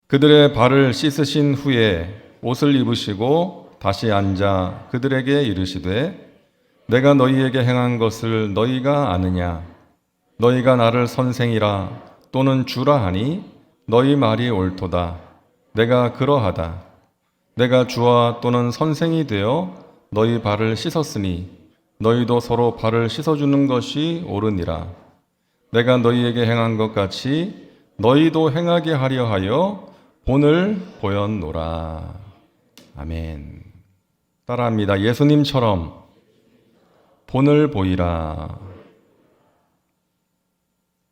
그들의 발을 씻으신 후에 옷을 입으시고 다시 앉아 그들에게 이르시되 내가 너희에게 행한 것을 너희가 아느냐? 너희가 나를 선생이라 또는 주라 하니 너희 말이 옳도다. 내가 그러하다. 내가 주와 또는 선생이 되어 너희 발을 씻었으니 너희도 서로 발을 씻어주는 것이 옳으니라. 내가 너희에게 행한 것 같이 너희도 행하게 하려 하여 본을 보였노라. 아멘. 따라합니다. 예수님처럼 본을 보이라.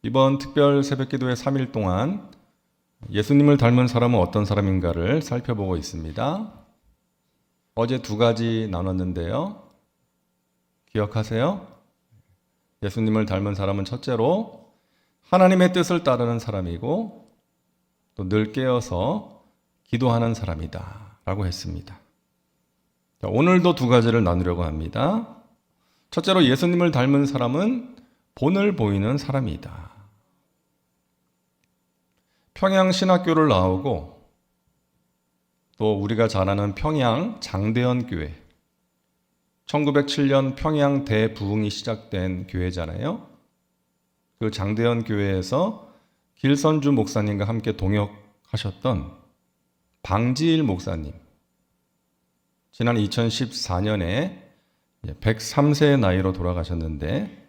이번 특별 새벽기도의 3일 동안 예수님을 닮은 사람은 어떤 사람인가를 살펴보고 있습니다. 어제 두 가지 나눴는데요. 기억하세요? 예수님을 닮은 사람은 첫째로 하나님의 뜻을 따르는 사람이고 또 늘 깨어서 기도하는 사람이다 라고 했습니다. 자, 오늘도 두 가지를 나누려고 합니다. 첫째로 예수님을 닮은 사람은 본을 보이는 사람이다. 평양신학교를 나오고 또 우리가 잘 아는 평양 장대현 교회, 1907년 평양 대부흥이 시작된 교회잖아요. 그 장대현 교회에서 길선주 목사님과 함께 동역하셨던 방지일 목사님, 지난 2014년에 103세의 나이로 돌아가셨는데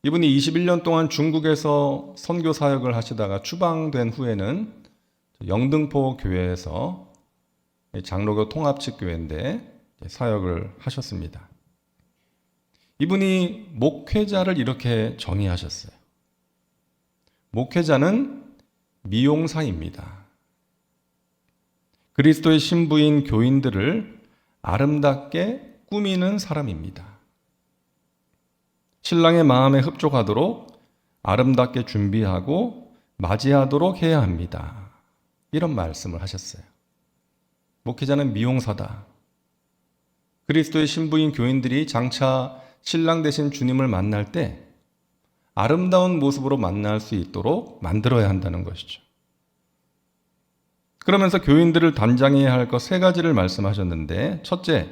이분이 21년 동안 중국에서 선교 사역을 하시다가 추방된 후에는 영등포 교회에서 장로교 통합측 교회인데 사역을 하셨습니다. 이분이 목회자를 이렇게 정의하셨어요. 목회자는 미용사입니다. 그리스도의 신부인 교인들을 아름답게 꾸미는 사람입니다. 신랑의 마음에 흡족하도록 아름답게 준비하고 맞이하도록 해야 합니다. 이런 말씀을 하셨어요. 목회자는 미용사다. 그리스도의 신부인 교인들이 장차 신랑 되신 주님을 만날 때 아름다운 모습으로 만날 수 있도록 만들어야 한다는 것이죠. 그러면서 교인들을 단장해야 할 것 세 가지를 말씀하셨는데, 첫째,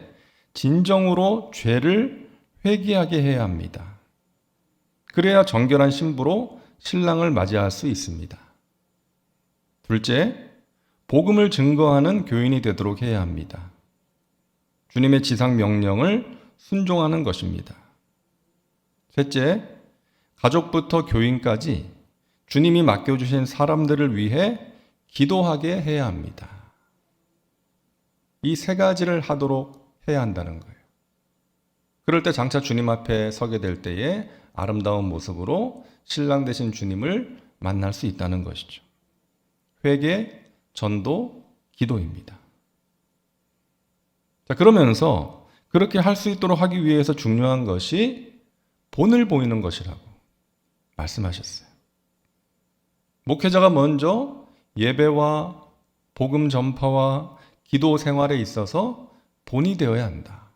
진정으로 죄를 회개하게 해야 합니다. 그래야 정결한 신부로 신랑을 맞이할 수 있습니다. 둘째, 복음을 증거하는 교인이 되도록 해야 합니다. 주님의 지상 명령을 순종하는 것입니다. 셋째, 가족부터 교인까지 주님이 맡겨주신 사람들을 위해 기도하게 해야 합니다. 이 세 가지를 하도록 해야 한다는 거예요. 그럴 때 장차 주님 앞에 서게 될 때에 아름다운 모습으로 신랑 되신 주님을 만날 수 있다는 것이죠. 회개, 전도, 기도입니다. 자, 그러면서 그렇게 할 수 있도록 하기 위해서 중요한 것이 본을 보이는 것이라고 말씀하셨어요. 목회자가 먼저 예배와 복음 전파와 기도 생활에 있어서 본이 되어야 한다.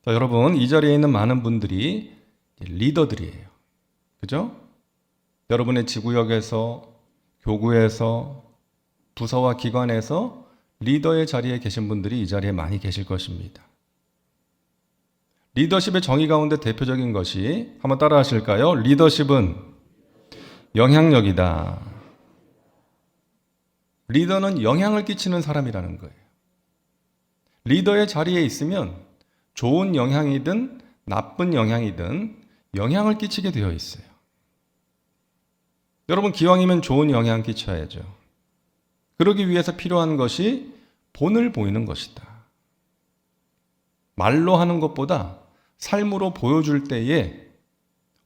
자, 여러분, 이 자리에 있는 많은 분들이 리더들이에요. 그죠? 여러분의 지구역에서, 교구에서, 부서와 기관에서 리더의 자리에 계신 분들이 이 자리에 많이 계실 것입니다. 리더십의 정의 가운데 대표적인 것이, 한번 따라 하실까요? 리더십은 영향력이다. 리더는 영향을 끼치는 사람이라는 거예요. 리더의 자리에 있으면 좋은 영향이든 나쁜 영향이든 영향을 끼치게 되어 있어요. 여러분, 기왕이면 좋은 영향 끼쳐야죠. 그러기 위해서 필요한 것이 본을 보이는 것이다. 말로 하는 것보다 삶으로 보여줄 때에,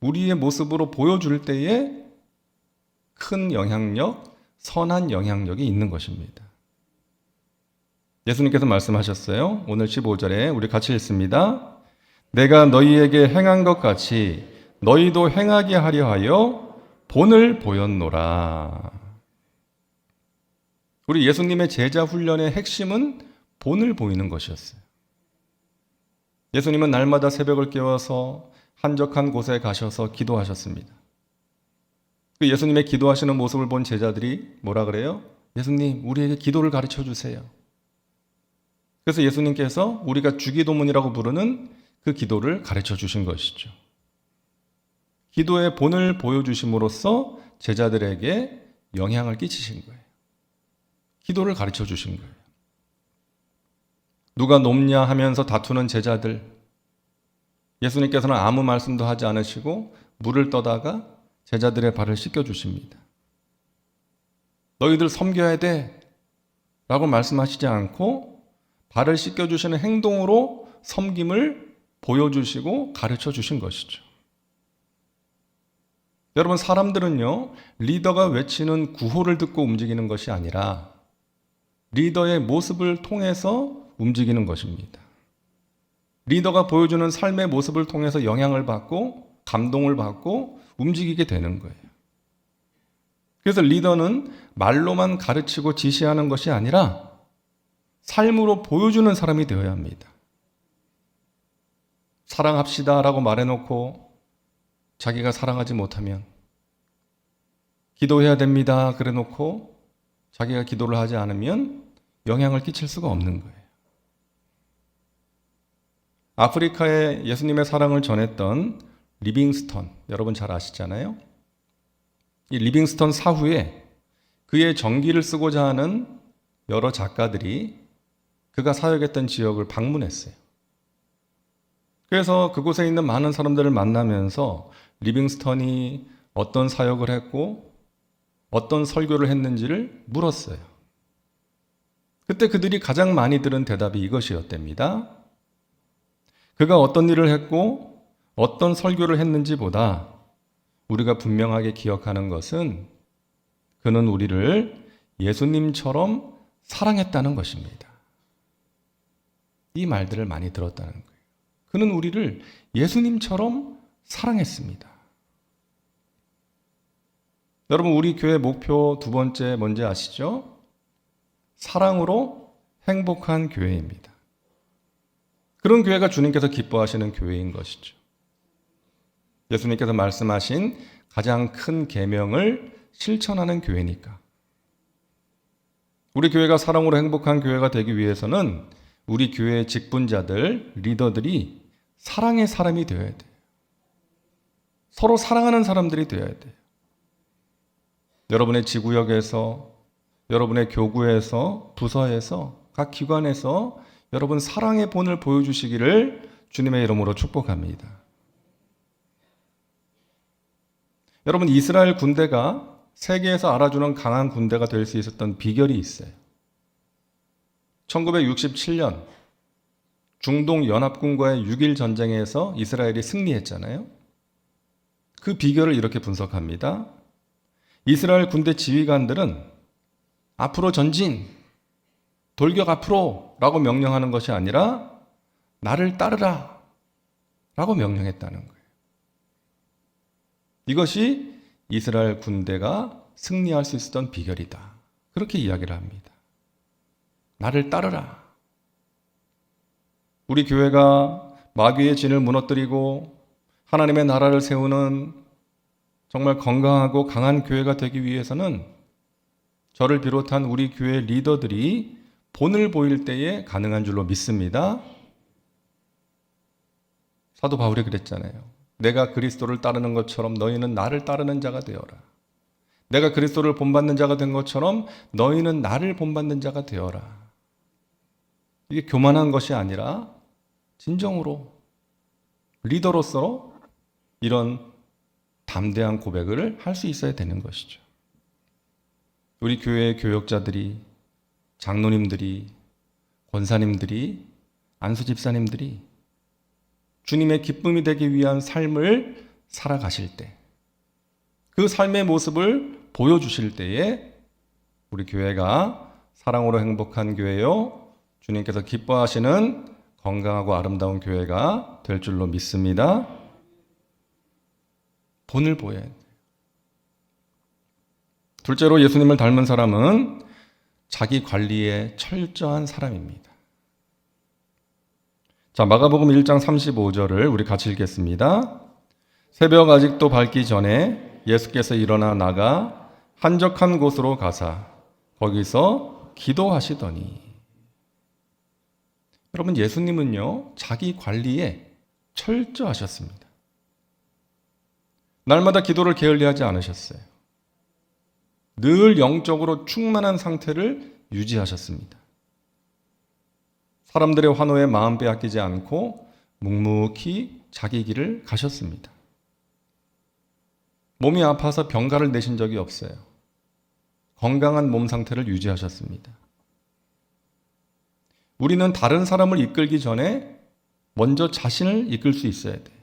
우리의 모습으로 보여줄 때에 큰 영향력, 선한 영향력이 있는 것입니다. 예수님께서 말씀하셨어요. 오늘 15절에 우리 같이 읽습니다. 내가 너희에게 행한 것 같이 너희도 행하게 하려 하여 본을 보였노라. 우리 예수님의 제자 훈련의 핵심은 본을 보이는 것이었어요. 예수님은 날마다 새벽을 깨워서 한적한 곳에 가셔서 기도하셨습니다. 그 예수님의 기도하시는 모습을 본 제자들이 뭐라 그래요? 예수님, 우리에게 기도를 가르쳐 주세요. 그래서 예수님께서 우리가 주기도문이라고 부르는 그 기도를 가르쳐 주신 것이죠. 기도의 본을 보여주심으로써 제자들에게 영향을 끼치신 거예요. 기도를 가르쳐 주신 거예요. 누가 높냐 하면서 다투는 제자들, 예수님께서는 아무 말씀도 하지 않으시고 물을 떠다가 제자들의 발을 씻겨 주십니다. 너희들 섬겨야 돼 라고 말씀하시지 않고 발을 씻겨 주시는 행동으로 섬김을 보여주시고 가르쳐 주신 것이죠. 여러분, 사람들은요, 리더가 외치는 구호를 듣고 움직이는 것이 아니라 리더의 모습을 통해서 움직이는 것입니다. 리더가 보여주는 삶의 모습을 통해서 영향을 받고 감동을 받고 움직이게 되는 거예요. 그래서 리더는 말로만 가르치고 지시하는 것이 아니라 삶으로 보여주는 사람이 되어야 합니다. 사랑합시다 라고 말해놓고 자기가 사랑하지 못하면, 기도해야 됩니다 그래 놓고 자기가 기도를 하지 않으면 영향을 끼칠 수가 없는 거예요. 아프리카에 예수님의 사랑을 전했던 리빙스턴, 여러분 잘 아시잖아요. 이 리빙스턴 사후에 그의 전기를 쓰고자 하는 여러 작가들이 그가 사역했던 지역을 방문했어요. 그래서 그곳에 있는 많은 사람들을 만나면서 리빙스턴이 어떤 사역을 했고 어떤 설교를 했는지를 물었어요. 그때 그들이 가장 많이 들은 대답이 이것이었답니다. 그가 어떤 일을 했고 어떤 설교를 했는지보다 우리가 분명하게 기억하는 것은 그는 우리를 예수님처럼 사랑했다는 것입니다. 이 말들을 많이 들었다는 거예요. 그는 우리를 예수님처럼 사랑했습니다. 여러분, 우리 교회 목표 두 번째 뭔지 아시죠? 사랑으로 행복한 교회입니다. 그런 교회가 주님께서 기뻐하시는 교회인 것이죠. 예수님께서 말씀하신 가장 큰 계명을 실천하는 교회니까. 우리 교회가 사랑으로 행복한 교회가 되기 위해서는 우리 교회의 직분자들, 리더들이 사랑의 사람이 되어야 돼요. 서로 사랑하는 사람들이 되어야 돼요. 여러분의 지구역에서, 여러분의 교구에서, 부서에서, 각 기관에서 여러분 사랑의 본을 보여주시기를 주님의 이름으로 축복합니다. 여러분, 이스라엘 군대가 세계에서 알아주는 강한 군대가 될 수 있었던 비결이 있어요. 1967년 중동 연합군과의 6.1 전쟁에서 이스라엘이 승리했잖아요. 그 비결을 이렇게 분석합니다. 이스라엘 군대 지휘관들은 앞으로 전진, 돌격 앞으로 라고 명령하는 것이 아니라 나를 따르라 라고 명령했다는 거예요. 이것이 이스라엘 군대가 승리할 수 있었던 비결이다. 그렇게 이야기를 합니다. 나를 따르라. 우리 교회가 마귀의 진을 무너뜨리고 하나님의 나라를 세우는 정말 건강하고 강한 교회가 되기 위해서는 저를 비롯한 우리 교회 리더들이 본을 보일 때에 가능한 줄로 믿습니다. 사도 바울이 그랬잖아요. 내가 그리스도를 따르는 것처럼 너희는 나를 따르는 자가 되어라. 내가 그리스도를 본받는 자가 된 것처럼 너희는 나를 본받는 자가 되어라. 이게 교만한 것이 아니라 진정으로 리더로서 이런 담대한 고백을 할 수 있어야 되는 것이죠. 우리 교회의 교역자들이, 장로님들이, 권사님들이, 안수집사님들이 주님의 기쁨이 되기 위한 삶을 살아가실 때, 그 삶의 모습을 보여주실 때에 우리 교회가 사랑으로 행복한 교회요, 주님께서 기뻐하시는 건강하고 아름다운 교회가 될 줄로 믿습니다. 본을 보여야 돼요. 둘째로 예수님을 닮은 사람은 자기 관리에 철저한 사람입니다. 자, 마가복음 1장 35절을 우리 같이 읽겠습니다. 새벽 아직도 밝기 전에 예수께서 일어나 나가 한적한 곳으로 가사 거기서 기도하시더니. 여러분, 예수님은요, 자기 관리에 철저하셨습니다. 날마다 기도를 게을리하지 않으셨어요. 늘 영적으로 충만한 상태를 유지하셨습니다. 사람들의 환호에 마음 빼앗기지 않고 묵묵히 자기 길을 가셨습니다. 몸이 아파서 병가를 내신 적이 없어요. 건강한 몸 상태를 유지하셨습니다. 우리는 다른 사람을 이끌기 전에 먼저 자신을 이끌 수 있어야 돼요.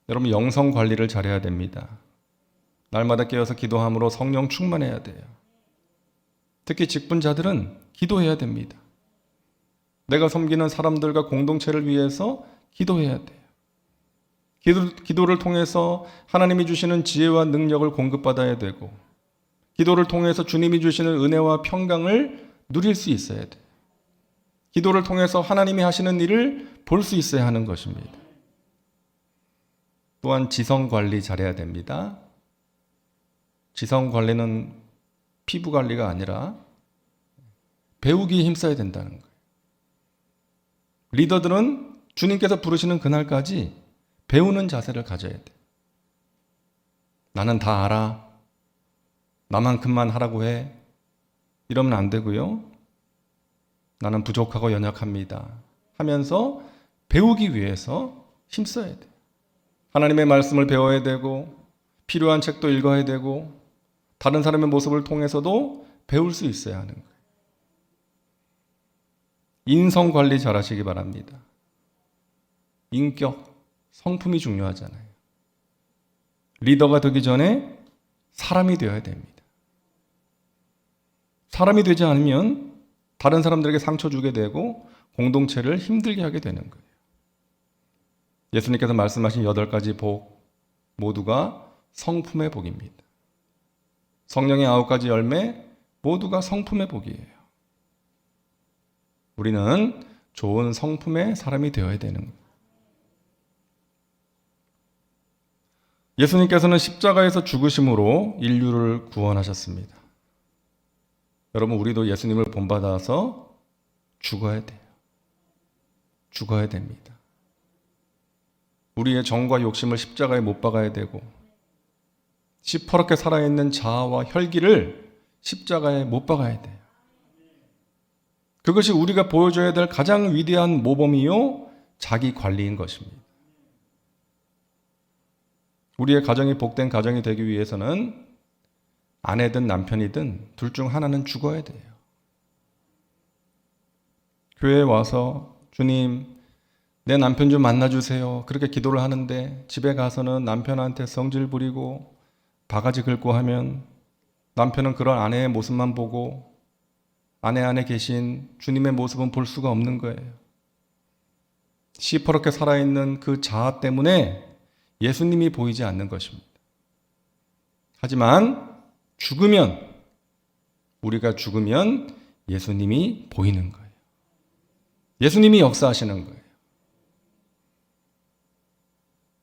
여러분, 영성 관리를 잘해야 됩니다. 날마다 깨어서 기도함으로 성령 충만해야 돼요. 특히 직분자들은 기도해야 됩니다. 내가 섬기는 사람들과 공동체를 위해서 기도해야 돼요. 기도를 통해서 하나님이 주시는 지혜와 능력을 공급받아야 되고, 기도를 통해서 주님이 주시는 은혜와 평강을 누릴 수 있어야 돼요. 기도를 통해서 하나님이 하시는 일을 볼 수 있어야 하는 것입니다. 또한 지성 관리 잘해야 됩니다. 지성 관리는 피부 관리가 아니라 배우기에 힘써야 된다는 거예요. 리더들은 주님께서 부르시는 그날까지 배우는 자세를 가져야 돼요. 나는 다 알아. 나만큼만 하라고 해. 이러면 안 되고요. 나는 부족하고 연약합니다. 하면서 배우기 위해서 힘써야 돼요. 하나님의 말씀을 배워야 되고, 필요한 책도 읽어야 되고, 다른 사람의 모습을 통해서도 배울 수 있어야 하는 거예요. 인성 관리 잘 하시기 바랍니다. 인격, 성품이 중요하잖아요. 리더가 되기 전에 사람이 되어야 됩니다. 사람이 되지 않으면 다른 사람들에게 상처 주게 되고 공동체를 힘들게 하게 되는 거예요. 예수님께서 말씀하신 8가지 복 모두가 성품의 복입니다. 성령의 9가지 열매 모두가 성품의 복이에요. 우리는 좋은 성품의 사람이 되어야 되는 거예요. 예수님께서는 십자가에서 죽으심으로 인류를 구원하셨습니다. 여러분, 우리도 예수님을 본받아서 죽어야 돼요. 죽어야 됩니다. 우리의 정과 욕심을 십자가에 못 박아야 되고, 시퍼렇게 살아있는 자아와 혈기를 십자가에 못 박아야 돼요. 그것이 우리가 보여줘야 될 가장 위대한 모범이요, 자기 관리인 것입니다. 우리의 가정이 복된 가정이 되기 위해서는 아내든 남편이든 둘 중 하나는 죽어야 돼요. 교회에 와서 주님, 내 남편 좀 만나주세요. 그렇게 기도를 하는데 집에 가서는 남편한테 성질 부리고 바가지 긁고 하면 남편은 그런 아내의 모습만 보고 아내 안에 계신 주님의 모습은 볼 수가 없는 거예요. 시퍼렇게 살아있는 그 자아 때문에 예수님이 보이지 않는 것입니다. 하지만 우리가 죽으면 예수님이 보이는 거예요. 예수님이 역사하시는 거예요.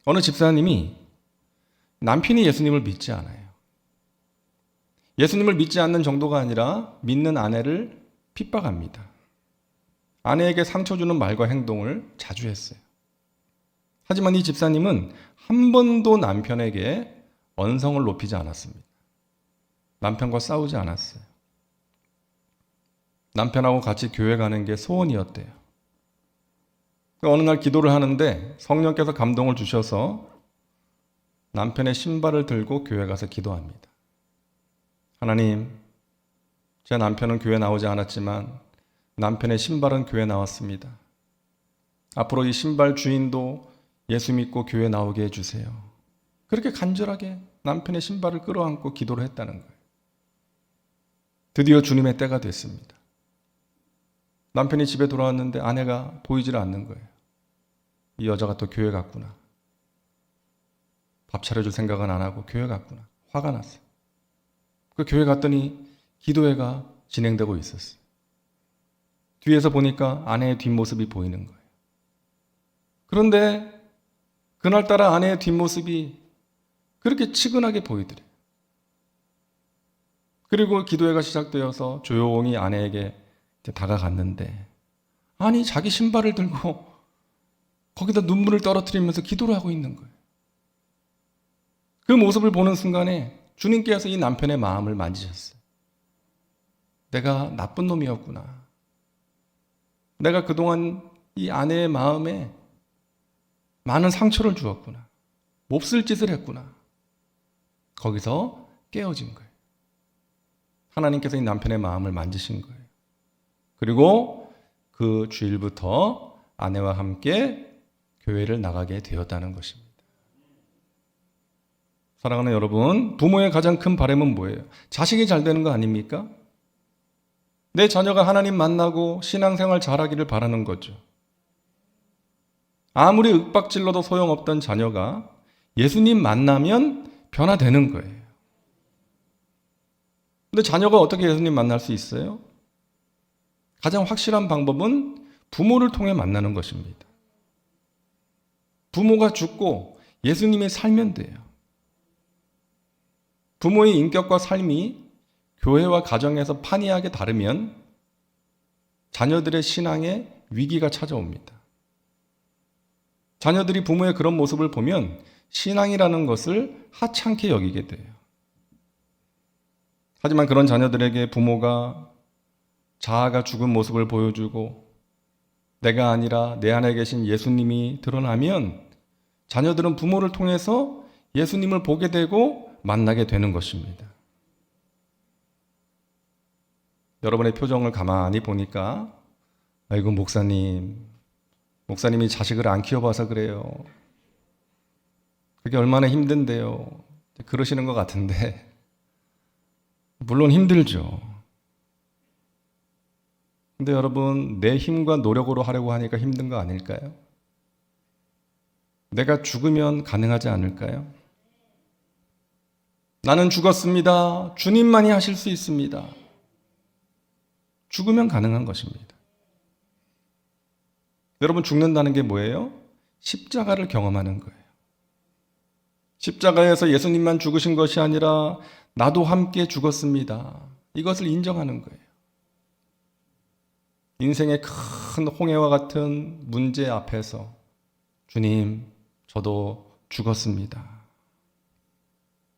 어느 집사님이 남편이 예수님을 믿지 않아요. 예수님을 믿지 않는 정도가 아니라 믿는 아내를 핍박합니다. 아내에게 상처 주는 말과 행동을 자주 했어요. 하지만 이 집사님은 한 번도 남편에게 언성을 높이지 않았습니다. 남편과 싸우지 않았어요. 남편하고 같이 교회 가는 게 소원이었대요. 어느 날 기도를 하는데 성령께서 감동을 주셔서 남편의 신발을 들고 교회 가서 기도합니다. 하나님, 제 남편은 교회 나오지 않았지만 남편의 신발은 교회 나왔습니다. 앞으로 이 신발 주인도 예수 믿고 교회 나오게 해주세요. 그렇게 간절하게 남편의 신발을 끌어안고 기도를 했다는 거예요. 드디어 주님의 때가 됐습니다. 남편이 집에 돌아왔는데 아내가 보이질 않는 거예요. 이 여자가 또 교회 갔구나. 밥 차려줄 생각은 안 하고 교회 갔구나. 화가 났어요. 그 교회 갔더니 기도회가 진행되고 있었어요. 뒤에서 보니까 아내의 뒷모습이 보이는 거예요. 그런데 그날따라 아내의 뒷모습이 그렇게 치근하게 보이더래요. 그리고 기도회가 시작되어서 조용히 아내에게 다가갔는데, 아니 자기 신발을 들고 거기다 눈물을 떨어뜨리면서 기도를 하고 있는 거예요. 그 모습을 보는 순간에 주님께서 이 남편의 마음을 만지셨어요. 내가 나쁜 놈이었구나. 내가 그동안 이 아내의 마음에 많은 상처를 주었구나. 몹쓸 짓을 했구나. 거기서 깨어진 거예요. 하나님께서 이 남편의 마음을 만지신 거예요. 그리고 그 주일부터 아내와 함께 교회를 나가게 되었다는 것입니다. 사랑하는 여러분, 부모의 가장 큰 바람은 뭐예요? 자식이 잘 되는 거 아닙니까? 내 자녀가 하나님 만나고 신앙생활 잘하기를 바라는 거죠. 아무리 윽박질러도 소용없던 자녀가 예수님 만나면 변화되는 거예요. 근데 자녀가 어떻게 예수님 만날 수 있어요? 가장 확실한 방법은 부모를 통해 만나는 것입니다. 부모가 죽고 예수님이 살면 돼요. 부모의 인격과 삶이 교회와 가정에서 판이하게 다르면 자녀들의 신앙에 위기가 찾아옵니다. 자녀들이 부모의 그런 모습을 보면 신앙이라는 것을 하찮게 여기게 돼요. 하지만 그런 자녀들에게 부모가 자아가 죽은 모습을 보여주고 내가 아니라 내 안에 계신 예수님이 드러나면 자녀들은 부모를 통해서 예수님을 보게 되고 만나게 되는 것입니다. 여러분의 표정을 가만히 보니까 아이고 목사님이 자식을 안 키워봐서 그래요. 그게 얼마나 힘든데요. 그러시는 것 같은데 물론 힘들죠. 근데 여러분, 내 힘과 노력으로 하려고 하니까 힘든 거 아닐까요? 내가 죽으면 가능하지 않을까요? 나는 죽었습니다. 주님만이 하실 수 있습니다. 죽으면 가능한 것입니다. 여러분, 죽는다는 게 뭐예요? 십자가를 경험하는 거예요. 십자가에서 예수님만 죽으신 것이 아니라 나도 함께 죽었습니다. 이것을 인정하는 거예요. 인생의 큰 홍해와 같은 문제 앞에서 주님, 저도 죽었습니다.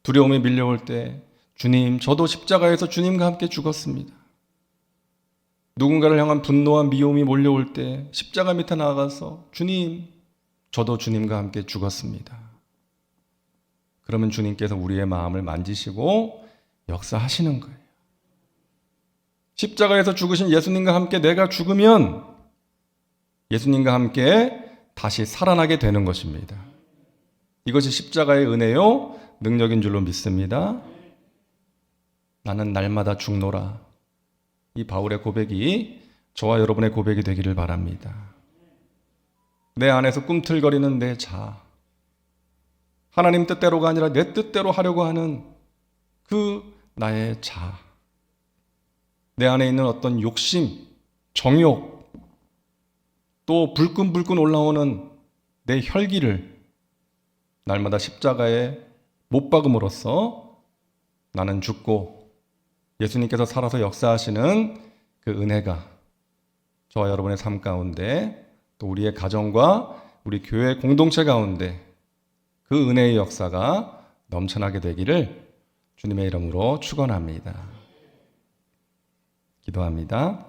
두려움이 밀려올 때 주님, 저도 십자가에서 주님과 함께 죽었습니다. 누군가를 향한 분노와 미움이 몰려올 때 십자가 밑에 나아가서 주님, 저도 주님과 함께 죽었습니다. 그러면 주님께서 우리의 마음을 만지시고 역사하시는 거예요. 십자가에서 죽으신 예수님과 함께 내가 죽으면 예수님과 함께 다시 살아나게 되는 것입니다. 이것이 십자가의 은혜요 능력인 줄로 믿습니다. 나는 날마다 죽노라. 이 바울의 고백이 저와 여러분의 고백이 되기를 바랍니다. 내 안에서 꿈틀거리는 내 자아, 하나님 뜻대로가 아니라 내 뜻대로 하려고 하는 그 나의 자아, 내 안에 있는 어떤 욕심, 정욕, 또 불끈불끈 올라오는 내 혈기를 날마다 십자가에 못 박음으로써 나는 죽고 예수님께서 살아서 역사하시는 그 은혜가 저와 여러분의 삶 가운데 또 우리의 가정과 우리 교회 공동체 가운데 그 은혜의 역사가 넘쳐나게 되기를 주님의 이름으로 축원합니다. 기도합니다.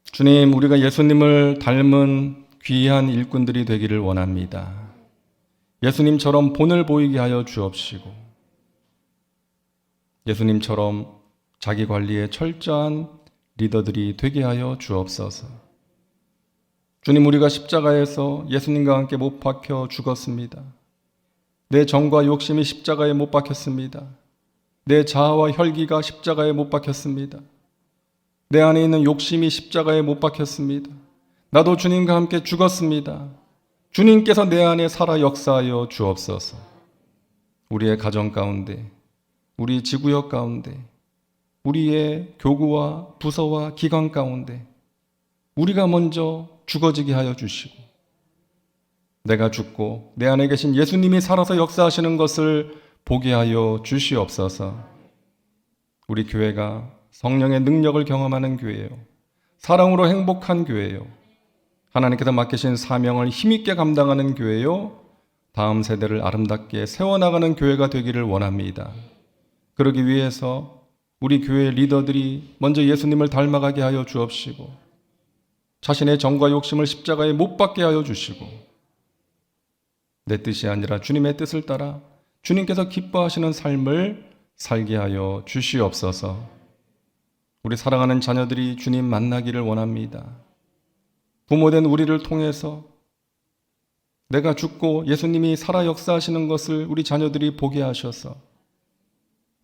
주님, 우리가 예수님을 닮은 귀한 일꾼들이 되기를 원합니다. 예수님처럼 본을 보이게 하여 주옵시고 예수님처럼 자기 관리에 철저한 리더들이 되게 하여 주옵소서. 주님, 우리가 십자가에서 예수님과 함께 못 박혀 죽었습니다. 내 정과 욕심이 십자가에 못 박혔습니다. 내 자아와 혈기가 십자가에 못 박혔습니다. 내 안에 있는 욕심이 십자가에 못 박혔습니다. 나도 주님과 함께 죽었습니다. 주님께서 내 안에 살아 역사하여 주옵소서. 우리의 가정 가운데, 우리 지구역 가운데, 우리의 교구와 부서와 기관 가운데 우리가 먼저 죽어지게 하여 주시고 내가 죽고 내 안에 계신 예수님이 살아서 역사하시는 것을 보게 하여 주시옵소서. 우리 교회가 성령의 능력을 경험하는 교회요, 사랑으로 행복한 교회요, 하나님께서 맡기신 사명을 힘있게 감당하는 교회요, 다음 세대를 아름답게 세워나가는 교회가 되기를 원합니다. 그러기 위해서 우리 교회 리더들이 먼저 예수님을 닮아가게 하여 주옵시고, 자신의 정과 욕심을 십자가에 못 박게 하여 주시고, 내 뜻이 아니라 주님의 뜻을 따라 주님께서 기뻐하시는 삶을 살게 하여 주시옵소서. 우리 사랑하는 자녀들이 주님 만나기를 원합니다. 부모된 우리를 통해서 내가 죽고 예수님이 살아 역사하시는 것을 우리 자녀들이 보게 하셔서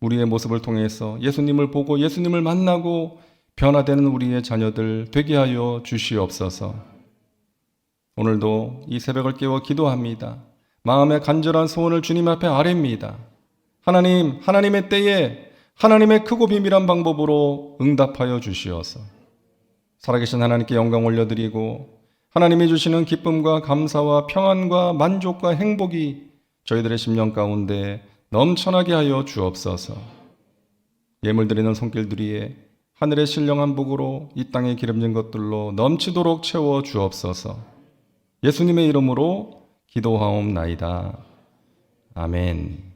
우리의 모습을 통해서 예수님을 보고 예수님을 만나고 변화되는 우리의 자녀들 되게 하여 주시옵소서. 오늘도 이 새벽을 깨워 기도합니다. 마음의 간절한 소원을 주님 앞에 아뢰입니다. 하나님, 하나님의 때에 하나님의 크고 비밀한 방법으로 응답하여 주시어서 살아계신 하나님께 영광 올려드리고 하나님이 주시는 기쁨과 감사와 평안과 만족과 행복이 저희들의 심령 가운데 넘쳐나게 하여 주옵소서. 예물 드리는 손길들이에 하늘의 신령한 복으로 이 땅에 기름진 것들로 넘치도록 채워 주옵소서. 예수님의 이름으로 기도하옵나이다. 아멘.